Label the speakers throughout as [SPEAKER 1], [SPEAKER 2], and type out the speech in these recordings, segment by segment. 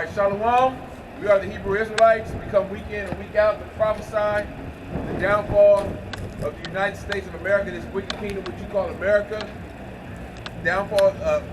[SPEAKER 1] right, Shalom. We are the Hebrew Israelites. We come week in and week out to prophesy the downfall of the United States of America, this wicked kingdom which you call America.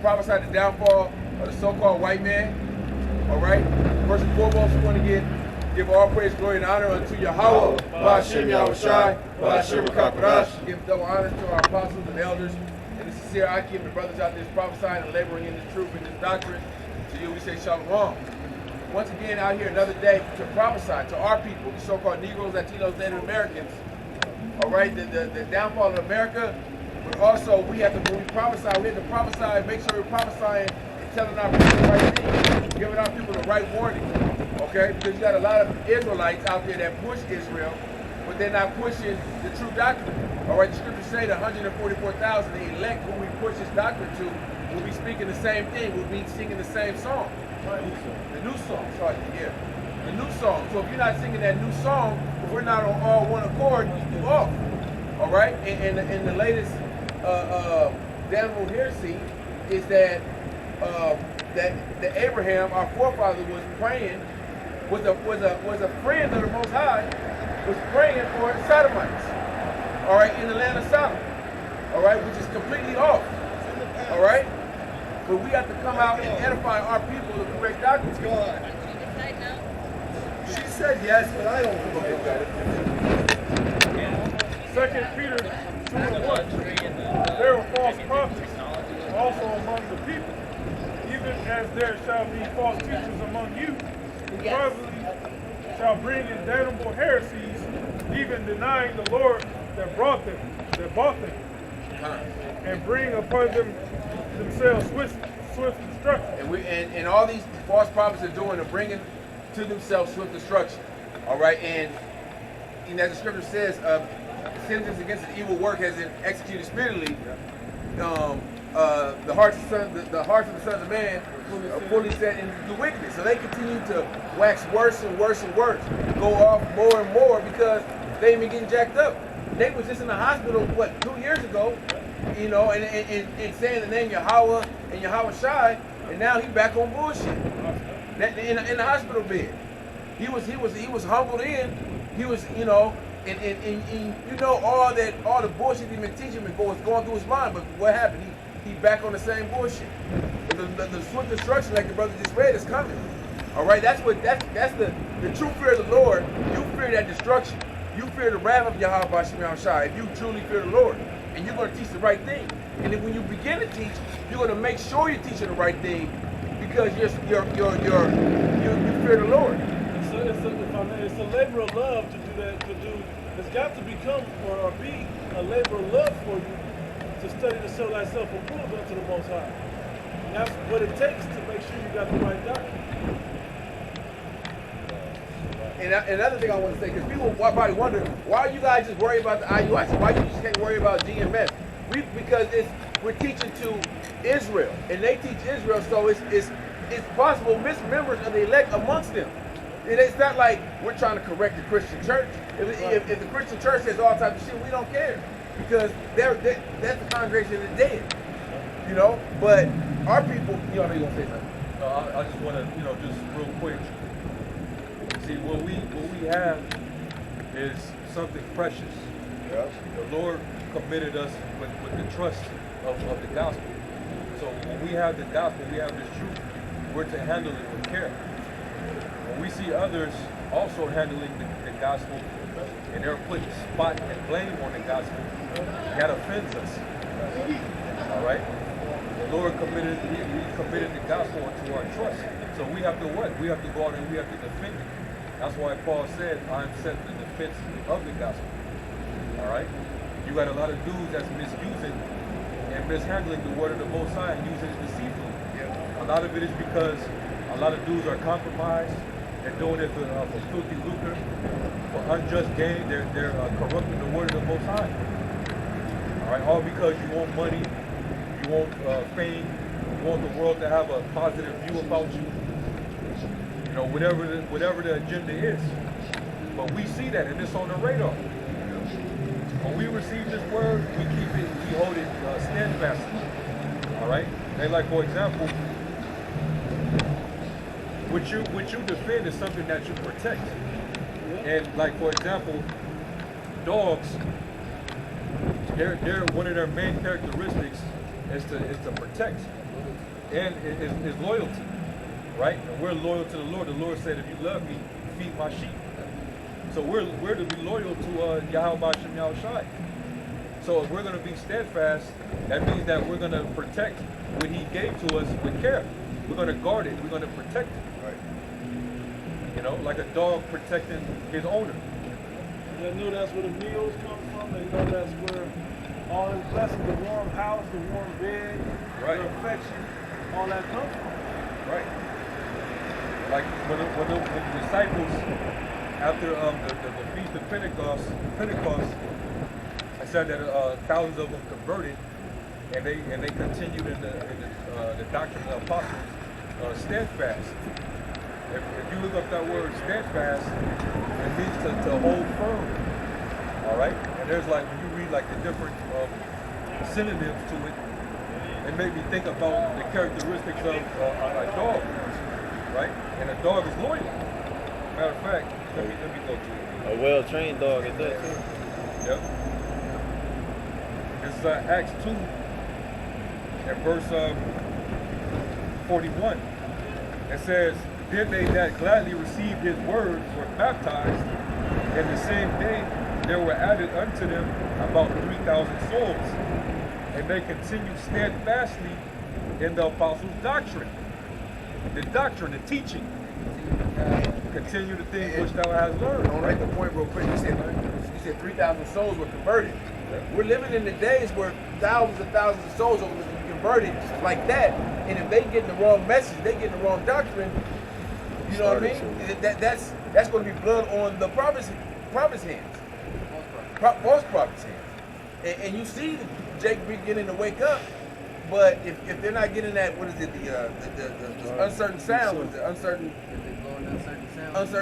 [SPEAKER 1] Prophesy the downfall of the so-called white man. All right. First and foremost, we want to give all praise, glory, and honor unto Yahweh, Ba'ashem Yahushai, Ba'ashem Kaparach. Give double honor to our apostles and elders, and the sincere Akim, the brothers out there prophesying and laboring in this truth and this doctrine. To you, we say Shalom. Once again, out here another day to prophesy to our people, the so-called Negroes, Latinos, Native Americans. All right, the downfall of America. But also, when we have to prophesy, make sure we're prophesying and telling our people the right thing, giving our people the right warning. Okay, because you got a lot of Israelites out there that push Israel, but they're not pushing the true doctrine. All right, the scriptures say the 144,000, the elect who we push this doctrine to, will be speaking the same thing, will be singing the same song. The new song, the new song. So if you're not singing that new song, if we're not on all one accord, you off. All right, and the latest damnable heresy is that that Abraham, our forefather, was praying, was a friend of the Most High, was praying for the Sodomites. All right, in the land of Sodom. All right, which is completely off. All right, but we have to come out and edify our people the correct doctrine.
[SPEAKER 2] She said yes, but I don't believe that.
[SPEAKER 3] 2 Peter 2:1. There were false prophets also among the people, even as there shall be false teachers among you, who probably shall bring in damnable heresies, even denying the Lord that bought them, and bring upon themselves swift destruction.
[SPEAKER 1] And all these false prophets are doing are bringing to themselves swift destruction. All right, and as the scripture says, sentence against an evil work has been executed speedily. The hearts of the sons of man are fully set into wickedness. So they continue to wax worse and worse and worse, go off more and more because they ain't been getting jacked up. They was just in the hospital 2 years ago, and saying the name Yahweh and Yahweh Shai, and now he back on bullshit. In the hospital bed, he was humbled in. He was and all the bullshit he been teaching was going through his mind. But what happened? He back on the same bullshit. The swift destruction, like the brother just read, is coming. All right, that's the true fear of the Lord. You fear that destruction. You fear the wrath of Yahweh Ba'ashem Yahushai. If you truly fear the Lord, and you're going to teach the right thing, and then when you begin to teach, you're going to make sure you're teaching the right thing because you fear the Lord.
[SPEAKER 3] It's a labor of love to do that. It's got to become or be a labor of love for you to study to show thyself approved unto the Most High. And that's what it takes to make sure you got the right doctrine.
[SPEAKER 1] And another thing I want to say, because people probably wonder, why are you guys just worried about the IUIC? Why you just can't worry about GMS? Because we're teaching to Israel, and they teach Israel, so it's possible mismembers of the elect amongst them. It's not like we're trying to correct the Christian church. If the Christian church says all types of shit, we don't care because that's the congregation of the dead, But our people, you know, you're gonna say something.
[SPEAKER 4] I just want to, just real quick. See, what we have is something precious.
[SPEAKER 2] Yes.
[SPEAKER 4] The Lord committed us with the trust of the gospel. So when we have the gospel, we have this truth, we're to handle it with care. When we see others also handling the gospel and they're putting spot and blame on the gospel, that offends us. All right? The Lord committed the gospel to our trust. So we have to what? We have to go out and we have to defend it. That's why Paul said, I'm set the defense of the gospel. All right? You got a lot of dudes that's misusing and mishandling the word of the Most High and using it deceitfully. Yeah. A lot of it is because a lot of dudes are compromised. They're doing it for filthy lucre, for unjust gain. They're corrupting the word of the Most High. All right? All because you want money, you want fame, you want the world to have a positive view about you. Whatever the agenda is. But we see that, and it's on the radar. When we receive this word, we keep it, we hold it steadfastly. All right? They like, for example, what you defend is something that you protect. And like for example, dogs, they're one of their main characteristics is to protect, and is loyalty, right? And we're loyal to the Lord. The Lord said, if you love me, feed my sheep. So we're to be loyal to Yahweh Shem Yahushai. So if we're going to be steadfast, that means that we're going to protect what He gave to us with care. We're going to guard it. We're going to protect it.
[SPEAKER 1] Right.
[SPEAKER 4] You know, like a dog protecting his owner.
[SPEAKER 3] They know that's where the meals come from. They know that's where all his blessings, the warm house, the warm bed,
[SPEAKER 4] Right.
[SPEAKER 3] the affection, all that comes from.
[SPEAKER 4] Right. Like when the disciples, after the Feast of Pentecost, I said that thousands of them converted, and they continued in the doctrine of the apostles, steadfast. If you look up that word steadfast, it means to hold firm. All right, and there's like when you read like the different synonyms to it, it made me think about the characteristics of a dog, right? And a dog is loyal. Matter of fact, let me go to it.
[SPEAKER 5] A well-trained dog at that too.
[SPEAKER 4] Yep. It's Acts 2 and verse 41. It says, then they that gladly received his word were baptized, and the same day there were added unto them about 3,000 souls. And they continued steadfastly in the apostles' doctrine. The doctrine, the teaching. Continue the things which thou hast learned.
[SPEAKER 1] I want to make the point real quick. You said 3,000 souls were converted. We're living in the days where thousands and thousands of souls are converted like that. And if they get the wrong message, they get the wrong doctrine, you know what I mean? That's going to be blood on the prophet's hands. False prophets' hands. And you see Jake beginning to wake up, but if they're not getting that, what is it, the uncertain sound, the uncertain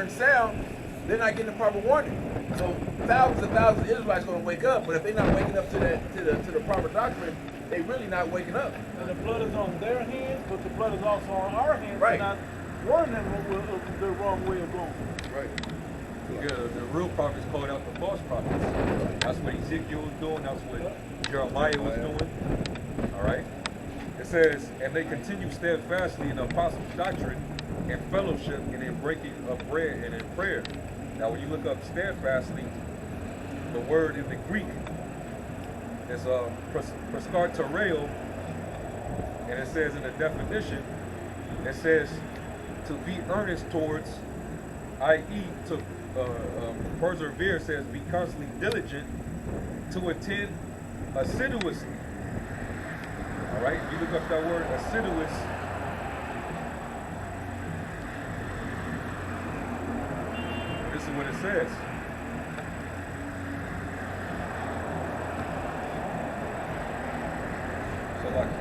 [SPEAKER 1] sound, they're not getting the proper warning. So thousands and thousands of Israelites are going to wake up, but if they're not waking up to the proper doctrine, they really not waking up.
[SPEAKER 3] And the blood is on their hands, but the blood is also on our hands.
[SPEAKER 1] Right.
[SPEAKER 3] Not warning them of the wrong way of going.
[SPEAKER 1] Right.
[SPEAKER 4] Yeah, the real prophets called out the false prophets. That's what Ezekiel was doing. That's what Jeremiah was doing. All right. It says, and they continue steadfastly in the apostles' doctrine, in fellowship, and in breaking of bread, and in prayer. Now, when you look up steadfastly, the word in the Greek is proskartereo, and it says in the definition, it says to be earnest towards, i.e., to persevere, says be constantly diligent, to attend assiduously. All right, you look up that word assiduous. This is what it says. So like,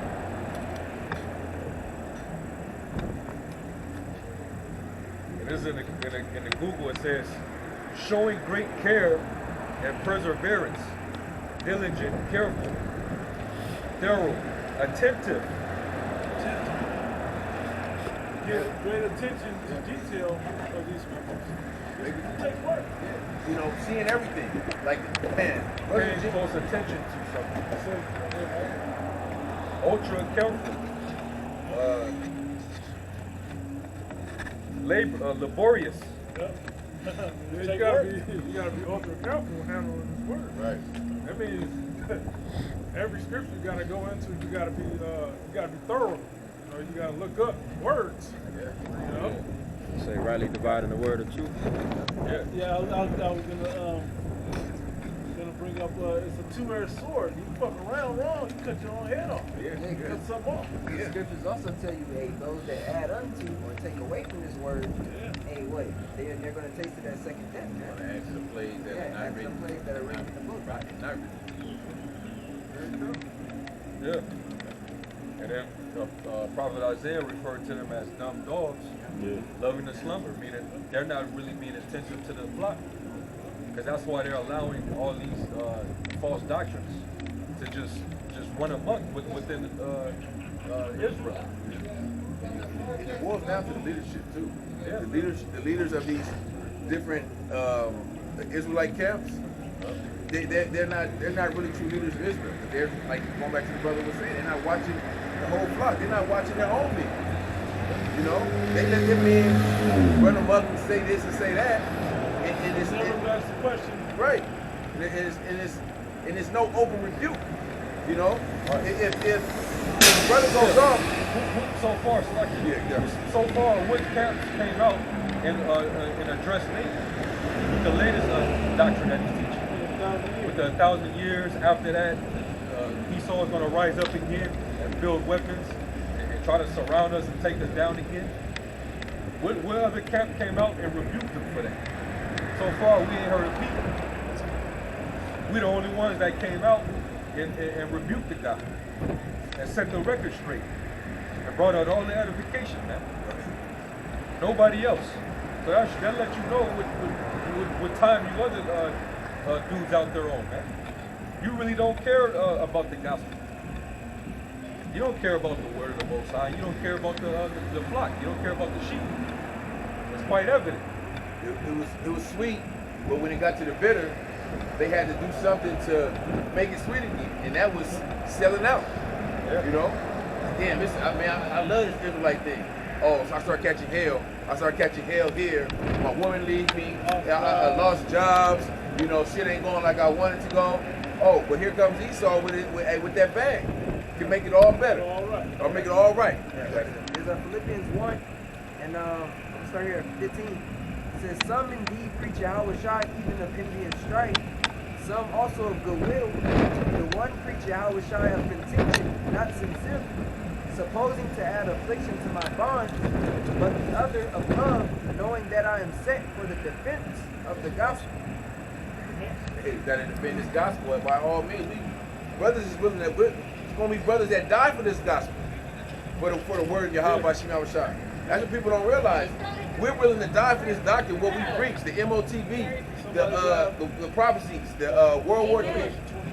[SPEAKER 4] and this is in the Google, it says, showing great care and perseverance, diligent, careful, thorough, attentive.
[SPEAKER 3] Give great attention to detail of these scriptures. It takes work.
[SPEAKER 1] You know, seeing everything. Like, man,
[SPEAKER 4] Paying close attention to something. Ultra careful. Laborious.
[SPEAKER 3] Yep. you gotta be ultra careful handling this word.
[SPEAKER 1] Right.
[SPEAKER 3] That means every scripture you gotta go into, you gotta be thorough. You know, you gotta look up words.
[SPEAKER 1] Yeah.
[SPEAKER 3] You know?
[SPEAKER 5] Say rightly dividing the word of truth.
[SPEAKER 3] Yeah, I was gonna bring up. It's a two-edged sword. You fuck around wrong, you cut your own head off.
[SPEAKER 1] Yeah.
[SPEAKER 3] You cut something off.
[SPEAKER 6] The scriptures also tell you, hey, those that add unto or take away from this word, hey, wait, they're going to taste of that second death. Man.
[SPEAKER 1] Add to the plays that are not
[SPEAKER 6] add to the
[SPEAKER 1] written.
[SPEAKER 6] plays that are written in the book.
[SPEAKER 1] Right, not written.
[SPEAKER 4] Yeah. And then Prophet Isaiah referred to them as dumb dogs, loving to slumber, meaning they're not really being attentive to the flock. Because that's why they're allowing all these false doctrines to just run amok within Israel.
[SPEAKER 1] And you boils down to the leadership too. The leaders of these different Israelite camps. They're not really true leaders of Israel. They're like going back to the brother was saying. They're not watching the whole flock. They're not watching their own leaders. You know, they let them in, run them up and say this and say that, and it's
[SPEAKER 3] That's the question.
[SPEAKER 1] right. And it's no open rebuke. You know, if the brother goes off.
[SPEAKER 4] So far, so far, what camps came out and addressed Nathan with the latest doctrine that he's teaching. With the 1,000 years after that, Esau is going to rise up again and build weapons and try to surround us and take us down again. What other camp came out and rebuked him for that? So far, we ain't heard a peep. We're the only ones that came out and rebuked the guy and set the record straight and brought out all the edification, man. Nobody else. So that let you know what time you other dudes out there on, man. You really don't care about the gospel. You don't care about the word of the Most High. You don't care about the flock. You don't care about the sheep. It's quite evident.
[SPEAKER 1] It was sweet, but when it got to the bitter, they had to do something to make it sweet again, and that was selling out.
[SPEAKER 4] Yeah.
[SPEAKER 1] You know, damn, I love this Israelite thing. Oh, so I started catching hell. I started catching hell here. My woman leaves me. I lost jobs. You know, shit ain't going like I wanted to go. Oh, but here comes Esau with that bag to make it all better, or make it all right.
[SPEAKER 6] There's Philippians 1, and I'm gonna start here at 15. It says, "Some indeed preach Yahweh Shai, even of envy and strife. Some also of goodwill. The one preach Yahweh Shai of contention, not sincerely, supposing to add affliction to my bonds, but the other of love, knowing that I am set for the defense of the gospel."
[SPEAKER 1] Hey, you gotta defend this gospel by all means. Brothers is willing to. It's gonna be brothers that die for this gospel, for the word of Yahweh by Shem Shai. That's what people don't realize. We're willing to die for this doctrine, what we preach, the MOTV, the prophecies, the World War III.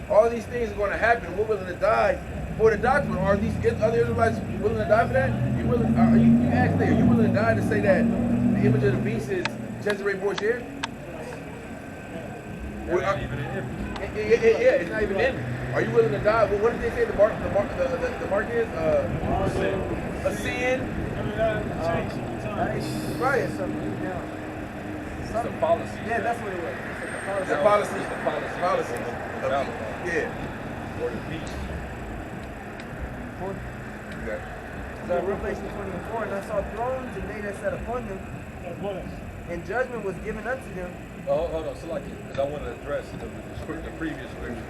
[SPEAKER 1] All of these things are going to happen. We're willing to die for the doctrine. Are these other Israelites willing to die for that? You ask them, are you willing to die to say that the image of the beast is Cesare Borgia? Yeah, it's not even in. Are you willing to die? Well, what did they say the mark is? A sin.
[SPEAKER 6] Right, it's something down.
[SPEAKER 4] It's a policy.
[SPEAKER 6] Yeah, that's what it was.
[SPEAKER 1] It's a policy.
[SPEAKER 4] Policy.
[SPEAKER 1] Yeah.
[SPEAKER 4] Or the beast.
[SPEAKER 1] Okay.
[SPEAKER 6] So Revelation 20:4, "And I saw thrones, and they that sat upon them, and judgment was given unto them."
[SPEAKER 4] Oh, hold on, so because I want to address the previous scripture.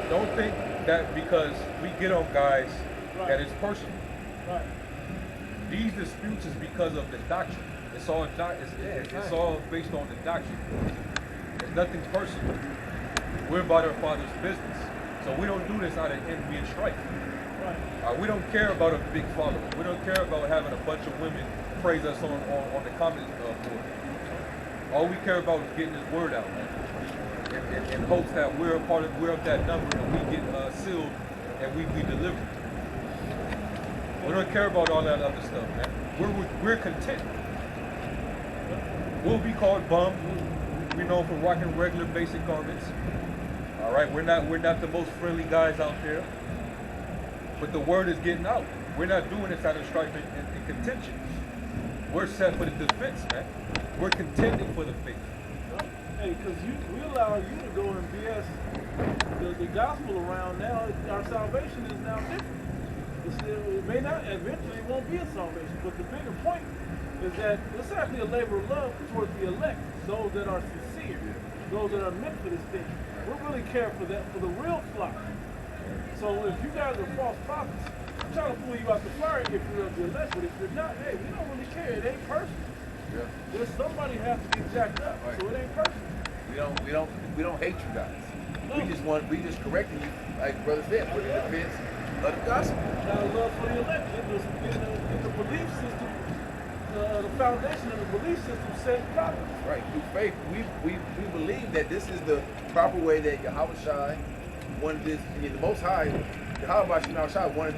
[SPEAKER 4] Don't think that because we get on guys that it's personal.
[SPEAKER 3] Right.
[SPEAKER 4] These disputes is because of the doctrine. It's all based on the doctrine. It's nothing personal. We're about our Father's business, so we don't do this out of envy and strife.
[SPEAKER 3] Right.
[SPEAKER 4] We don't care about a big following. We don't care about having a bunch of women praise us on the comment board. All we care about is getting this word out, man. In hopes that we're of that number and we get sealed and we be delivered. We don't care about all that other stuff, man. We're content. We'll be called bums. We're known for rocking regular basic garments. All right, we're not the most friendly guys out there. But the word is getting out. We're not doing this out of strife and contention. We're set for the defense, man. We're contending for the faith.
[SPEAKER 3] Hey, because we allow you to go and BS the gospel around now. Our salvation is now different. It may not, eventually it won't be a salvation, but the bigger point is that it's actually a labor of love towards the elect, those that are sincere, those that are meant for this thing. We really care for that, for the real flock. So if you guys are false prophets, I'm trying to pull you out the fire if you're of the elect, but if you're not, hey, we don't really care. It ain't personal.
[SPEAKER 1] Yeah.
[SPEAKER 3] There's somebody has to get jacked up,
[SPEAKER 1] Right.
[SPEAKER 3] so it ain't personal.
[SPEAKER 1] We don't hate you guys. We just correcting you, like brother said, for the defense of the gospel.
[SPEAKER 3] Out of love for the elect, in the belief system, the foundation of the belief system set properly.
[SPEAKER 1] Right, through faith, we believe that this is the proper way that Yahweh Shai wanted this. The Most High, Yahweh Shai wanted